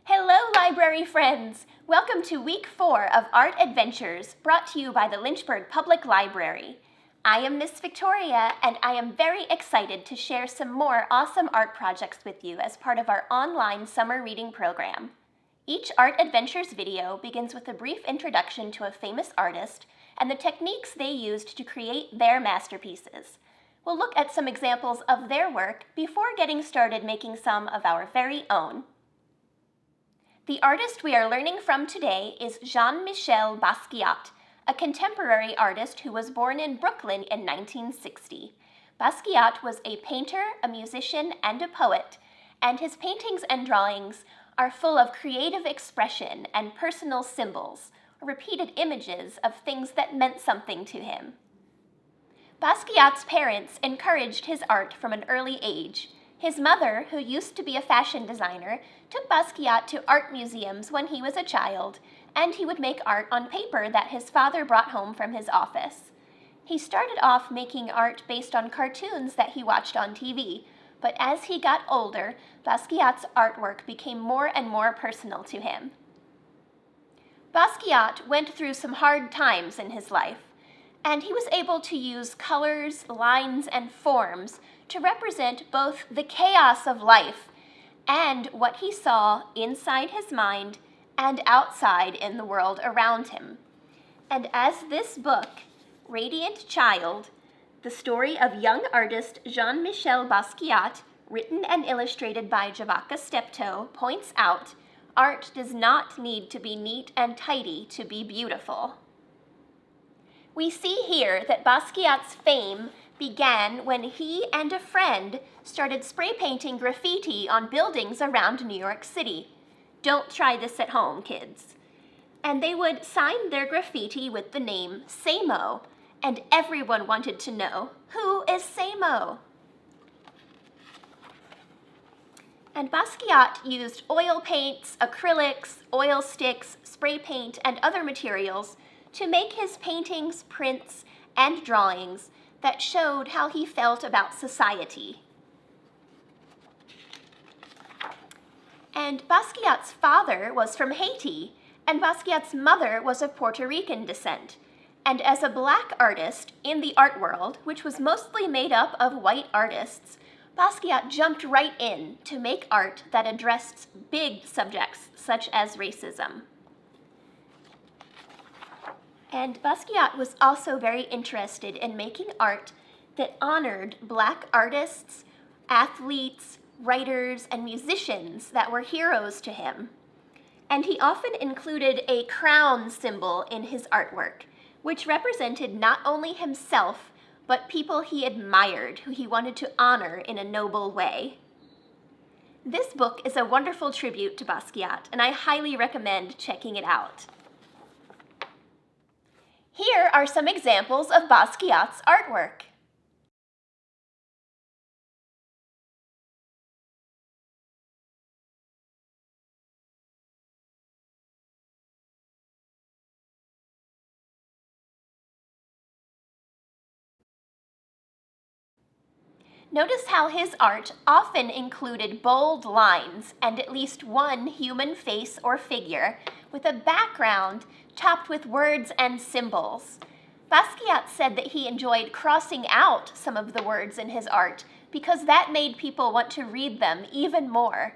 Hello, library friends! Welcome to Week 4 of Art Adventures, brought to you by the Lynchburg Public Library. I am Miss Victoria, and I am very excited to share some more awesome art projects with you as part of our online summer reading program. Each Art Adventures video begins with a brief introduction to a famous artist and the techniques they used to create their masterpieces. We'll look at some examples of their work before getting started making some of our very own. The artist we are learning from today is Jean-Michel Basquiat, a contemporary artist who was born in Brooklyn in 1960. Basquiat was a painter, a musician, and a poet, and his paintings and drawings are full of creative expression and personal symbols, or repeated images of things that meant something to him. Basquiat's parents encouraged his art from an early age. His mother, who used to be a fashion designer, took Basquiat to art museums when he was a child, and he would make art on paper that his father brought home from his office. He started off making art based on cartoons that he watched on TV, but as he got older, Basquiat's artwork became more and more personal to him. Basquiat went through some hard times in his life, and he was able to use colors, lines, and forms to represent both the chaos of life and what he saw inside his mind and outside in the world around him. And as this book, Radiant Child, the story of young artist Jean-Michel Basquiat, written and illustrated by Javaka Steptoe, points out, art does not need to be neat and tidy to be beautiful. We see here that Basquiat's fame began when he and a friend started spray painting graffiti on buildings around New York City. Don't try this at home, kids. And they would sign their graffiti with the name Samo, and everyone wanted to know, who is Samo? And Basquiat used oil paints, acrylics, oil sticks, spray paint, and other materials to make his paintings, prints, and drawings that showed how he felt about society. And Basquiat's father was from Haiti, and Basquiat's mother was of Puerto Rican descent. And as a black artist in the art world, which was mostly made up of white artists, Basquiat jumped right in to make art that addressed big subjects such as racism. And Basquiat was also very interested in making art that honored black artists, athletes, writers, and musicians that were heroes to him. And he often included a crown symbol in his artwork, which represented not only himself, but people he admired, who he wanted to honor in a noble way. This book is a wonderful tribute to Basquiat, and I highly recommend checking it out. Here are some examples of Basquiat's artwork. Notice how his art often included bold lines and at least one human face or figure with a background topped with words and symbols. Basquiat said that he enjoyed crossing out some of the words in his art because that made people want to read them even more.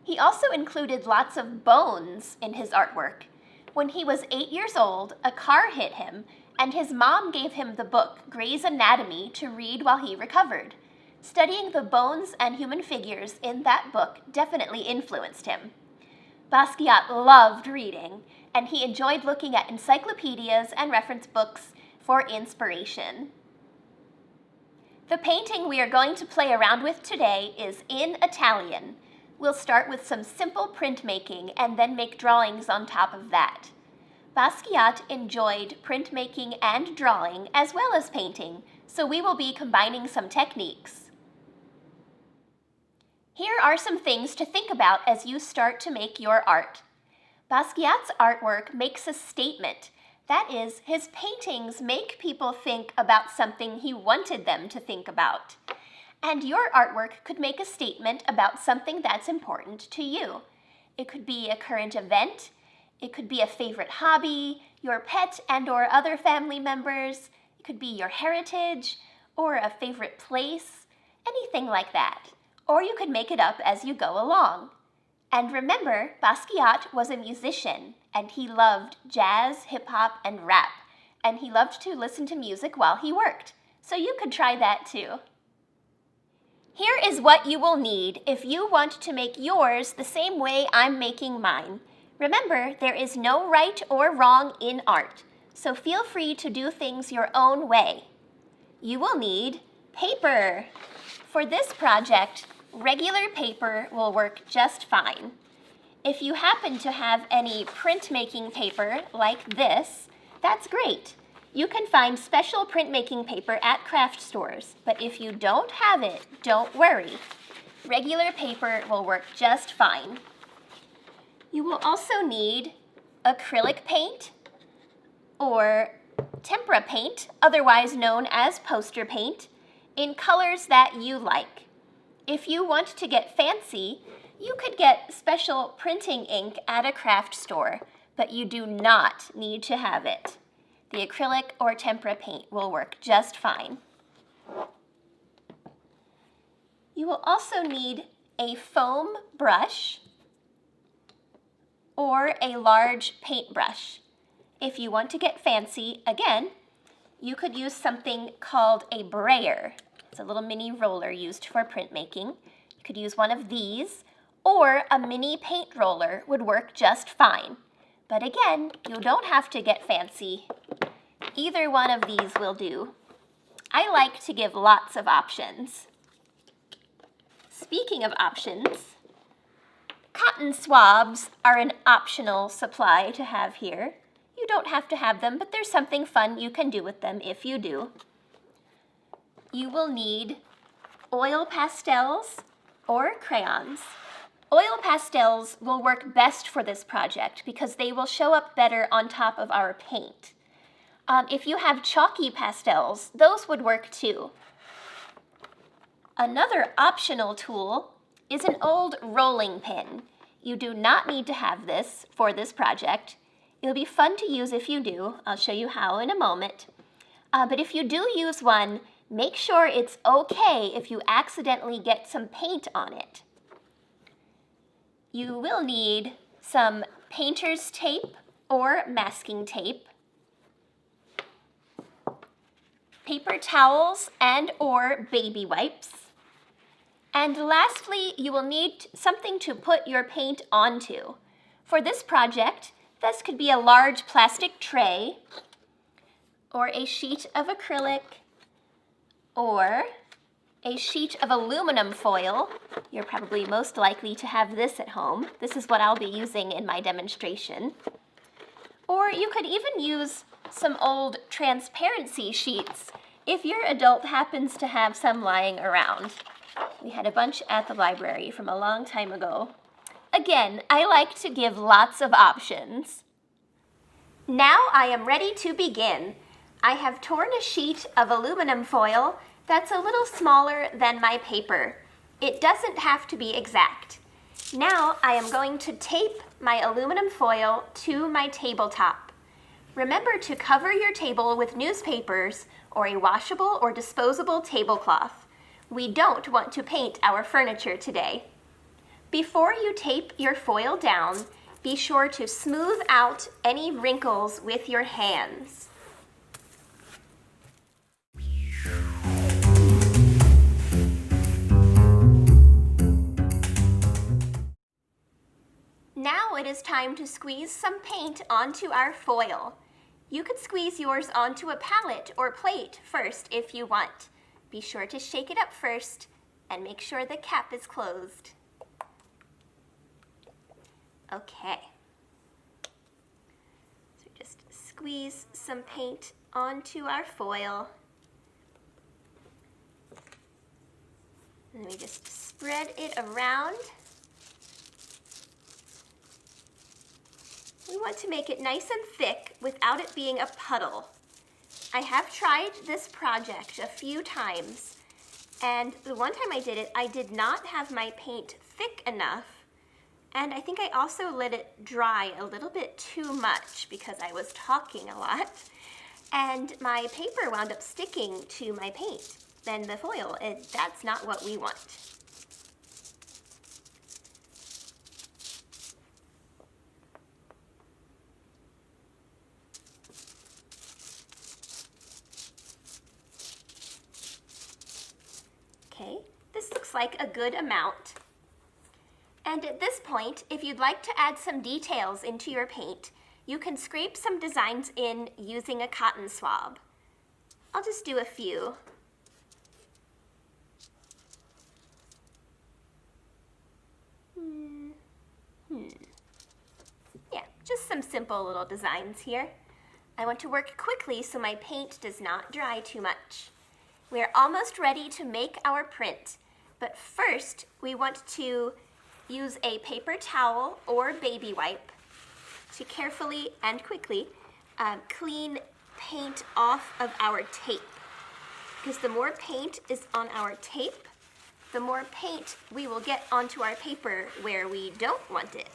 He also included lots of bones in his artwork. When he was 8 years old, a car hit him, and his mom gave him the book Gray's Anatomy to read while he recovered. Studying the bones and human figures in that book definitely influenced him. Basquiat loved reading, and he enjoyed looking at encyclopedias and reference books for inspiration. The painting we are going to play around with today is in Italian. We'll start with some simple printmaking and then make drawings on top of that. Basquiat enjoyed printmaking and drawing as well as painting, so we will be combining some techniques. Here are some things to think about as you start to make your art. Basquiat's artwork makes a statement. That is, his paintings make people think about something he wanted them to think about. And your artwork could make a statement about something that's important to you. It could be a current event, it could be a favorite hobby, your pet and/or other family members, it could be your heritage, or a favorite place, anything like that. Or you could make it up as you go along. And remember, Basquiat was a musician, and he loved jazz, hip-hop, and rap, and he loved to listen to music while he worked. So you could try that too. Here is what you will need if you want to make yours the same way I'm making mine. Remember, there is no right or wrong in art, so feel free to do things your own way. You will need paper. For this project, regular paper will work just fine. If you happen to have any printmaking paper like this, that's great. You can find special printmaking paper at craft stores, but if you don't have it, don't worry. Regular paper will work just fine. You will also need acrylic paint or tempera paint, otherwise known as poster paint, in colors that you like. If you want to get fancy, you could get special printing ink at a craft store, but you do not need to have it. The acrylic or tempera paint will work just fine. You will also need a foam brush or a large paintbrush. If you want to get fancy, again, you could use something called a brayer. It's a little mini roller used for printmaking. You could use one of these, or a mini paint roller would work just fine. But again, you don't have to get fancy. Either one of these will do. I like to give lots of options. Speaking of options, cotton swabs are an optional supply to have here. You don't have to have them, but there's something fun you can do with them if you do. You will need oil pastels or crayons. Oil pastels will work best for this project because they will show up better on top of our paint. If you have chalky pastels, those would work too. Another optional tool is an old rolling pin. You do not need to have this for this project. It'll be fun to use if you do. I'll show you how in a moment. But if you do use one, make sure it's okay if you accidentally get some paint on it. You will need some painter's tape or masking tape, paper towels and/or baby wipes, and lastly, you will need something to put your paint onto. For this project, this could be a large plastic tray, or a sheet of acrylic, or a sheet of aluminum foil. You're probably most likely to have this at home. This is what I'll be using in my demonstration. Or you could even use some old transparency sheets if your adult happens to have some lying around. We had a bunch at the library from a long time ago. Again, I like to give lots of options. Now I am ready to begin. I have torn a sheet of aluminum foil that's a little smaller than my paper. It doesn't have to be exact. Now I am going to tape my aluminum foil to my tabletop. Remember to cover your table with newspapers or a washable or disposable tablecloth. We don't want to paint our furniture today. Before you tape your foil down, be sure to smooth out any wrinkles with your hands. Now it is time to squeeze some paint onto our foil. You could squeeze yours onto a palette or plate first if you want. Be sure to shake it up first and make sure the cap is closed. Okay. So just squeeze some paint onto our foil. And we just spread it around. We want to make it nice and thick without it being a puddle. I have tried this project a few times, And the one time I did it, I did not have my paint thick enough, and I think I also let it dry a little bit too much because I was talking a lot, and my paper wound up sticking to my paint and the foil, and that's not what we want. Okay, this looks like a good amount. And at this point, if you'd like to add some details into your paint, you can scrape some designs in using a cotton swab. I'll just do a few. Yeah, just some simple little designs here. I want to work quickly so my paint does not dry too much. We're almost ready to make our print, but first we want to use a paper towel or baby wipe to carefully and quickly clean paint off of our tape. Because the more paint is on our tape, the more paint we will get onto our paper where we don't want it.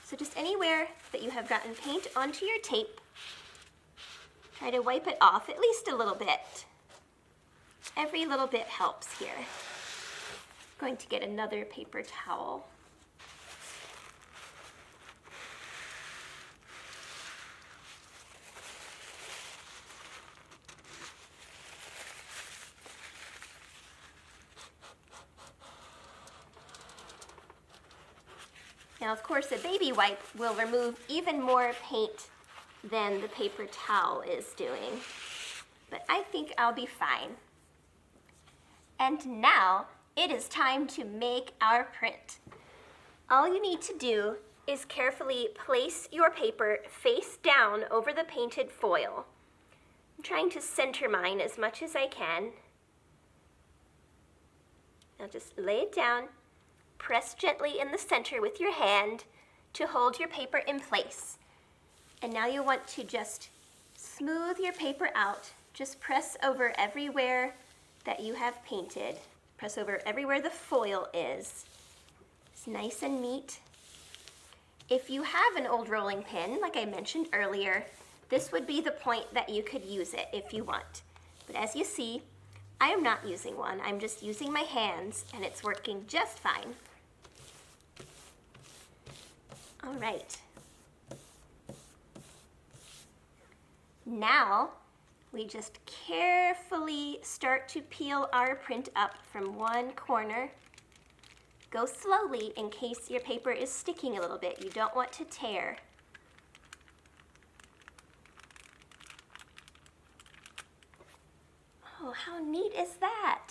So just anywhere that you have gotten paint onto your tape, try to wipe it off at least a little bit. Every little bit helps here. I'm going to get another paper towel. Now, of course, a baby wipe will remove even more paint than the paper towel is doing, but I think I'll be fine. And now it is time to make our print. All you need to do is carefully place your paper face down over the painted foil. I'm trying to center mine as much as I can. Now just lay it down. Press gently in the center with your hand to hold your paper in place. And now you want to just smooth your paper out. Just press over everywhere that you have painted. Press over everywhere the foil is. It's nice and neat. If you have an old rolling pin, like I mentioned earlier, this would be the point that you could use it if you want. But as you see, I am not using one. I'm just using my hands, and it's working just fine. All right. Now, we just carefully start to peel our print up from one corner. Go slowly in case your paper is sticking a little bit. You don't want to tear. Oh, how neat is that?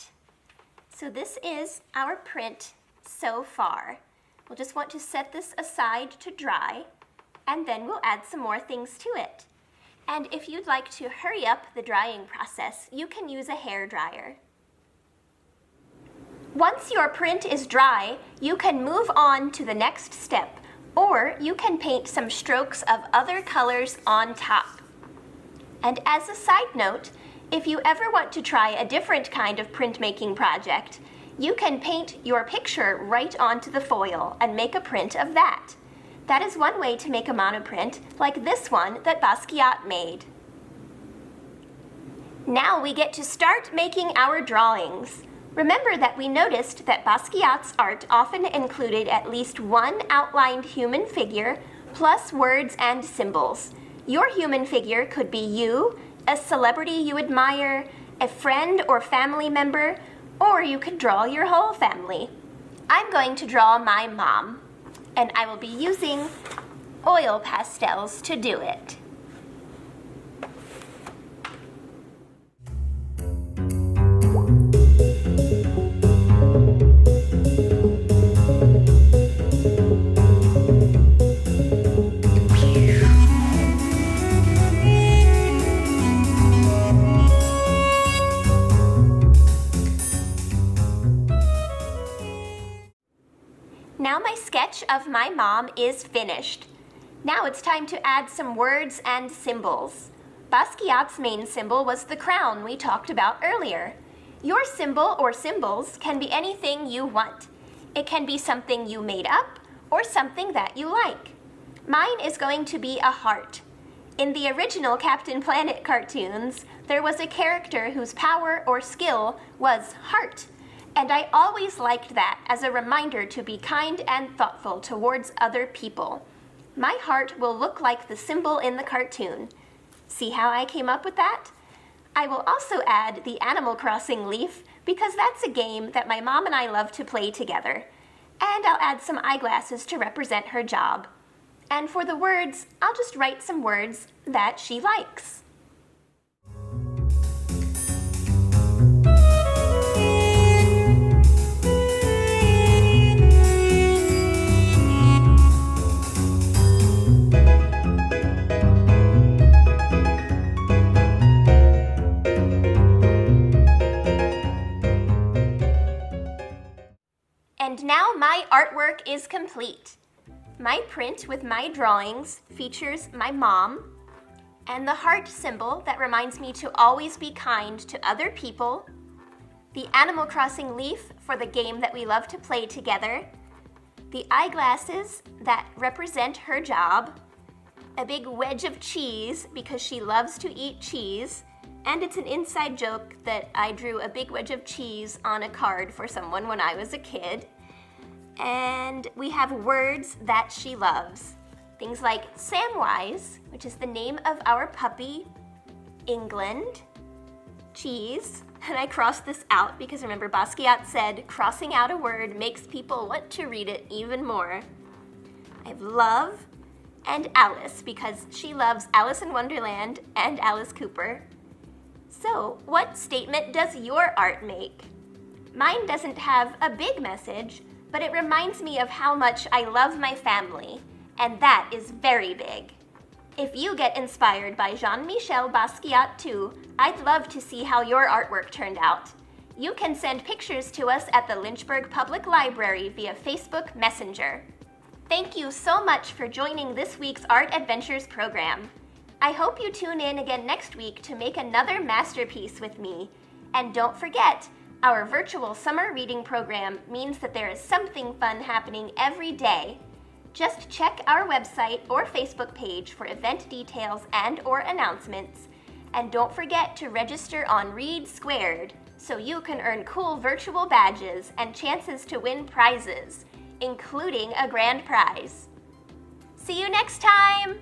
So this is our print so far. We'll just want to set this aside to dry, and then we'll add some more things to it. And if you'd like to hurry up the drying process, you can use a hair dryer. Once your print is dry, you can move on to the next step, or you can paint some strokes of other colors on top. And as a side note, if you ever want to try a different kind of printmaking project, you can paint your picture right onto the foil and make a print of that. That is one way to make a monoprint like this one that Basquiat made. Now we get to start making our drawings. Remember that we noticed that Basquiat's art often included at least one outlined human figure plus words and symbols. Your human figure could be you, a celebrity you admire, a friend or family member, or you could draw your whole family. I'm going to draw my mom, and I will be using oil pastels to do it. Now my sketch of my mom is finished. Now it's time to add some words and symbols. Basquiat's main symbol was the crown we talked about earlier. Your symbol or symbols can be anything you want. It can be something you made up or something that you like. Mine is going to be a heart. In the original Captain Planet cartoons, there was a character whose power or skill was heart, and I always liked that as a reminder to be kind and thoughtful towards other people. My heart will look like the symbol in the cartoon. See how I came up with that? I will also add the Animal Crossing leaf because that's a game that my mom and I love to play together. And I'll add some eyeglasses to represent her job. And for the words, I'll just write some words that she likes. And now my artwork is complete. My print with my drawings features my mom and the heart symbol that reminds me to always be kind to other people, the Animal Crossing leaf for the game that we love to play together, the eyeglasses that represent her job, a big wedge of cheese because she loves to eat cheese, and it's an inside joke that I drew a big wedge of cheese on a card for someone when I was a kid. And we have words that she loves. Things like Samwise, which is the name of our puppy, England, cheese, and I crossed this out because remember Basquiat said crossing out a word makes people want to read it even more. I have love and Alice because she loves Alice in Wonderland and Alice Cooper. So, what statement does your art make? Mine doesn't have a big message, but it reminds me of how much I love my family, and that is very big. If you get inspired by Jean-Michel Basquiat too, I'd love to see how your artwork turned out. You can send pictures to us at the Lynchburg Public Library via Facebook Messenger. Thank you so much for joining this week's Art Adventures program. I hope you tune in again next week to make another masterpiece with me. And don't forget, our virtual summer reading program means that there is something fun happening every day. Just check our website or Facebook page for event details and/or announcements. And don't forget to register on READsquared so you can earn cool virtual badges and chances to win prizes, including a grand prize. See you next time!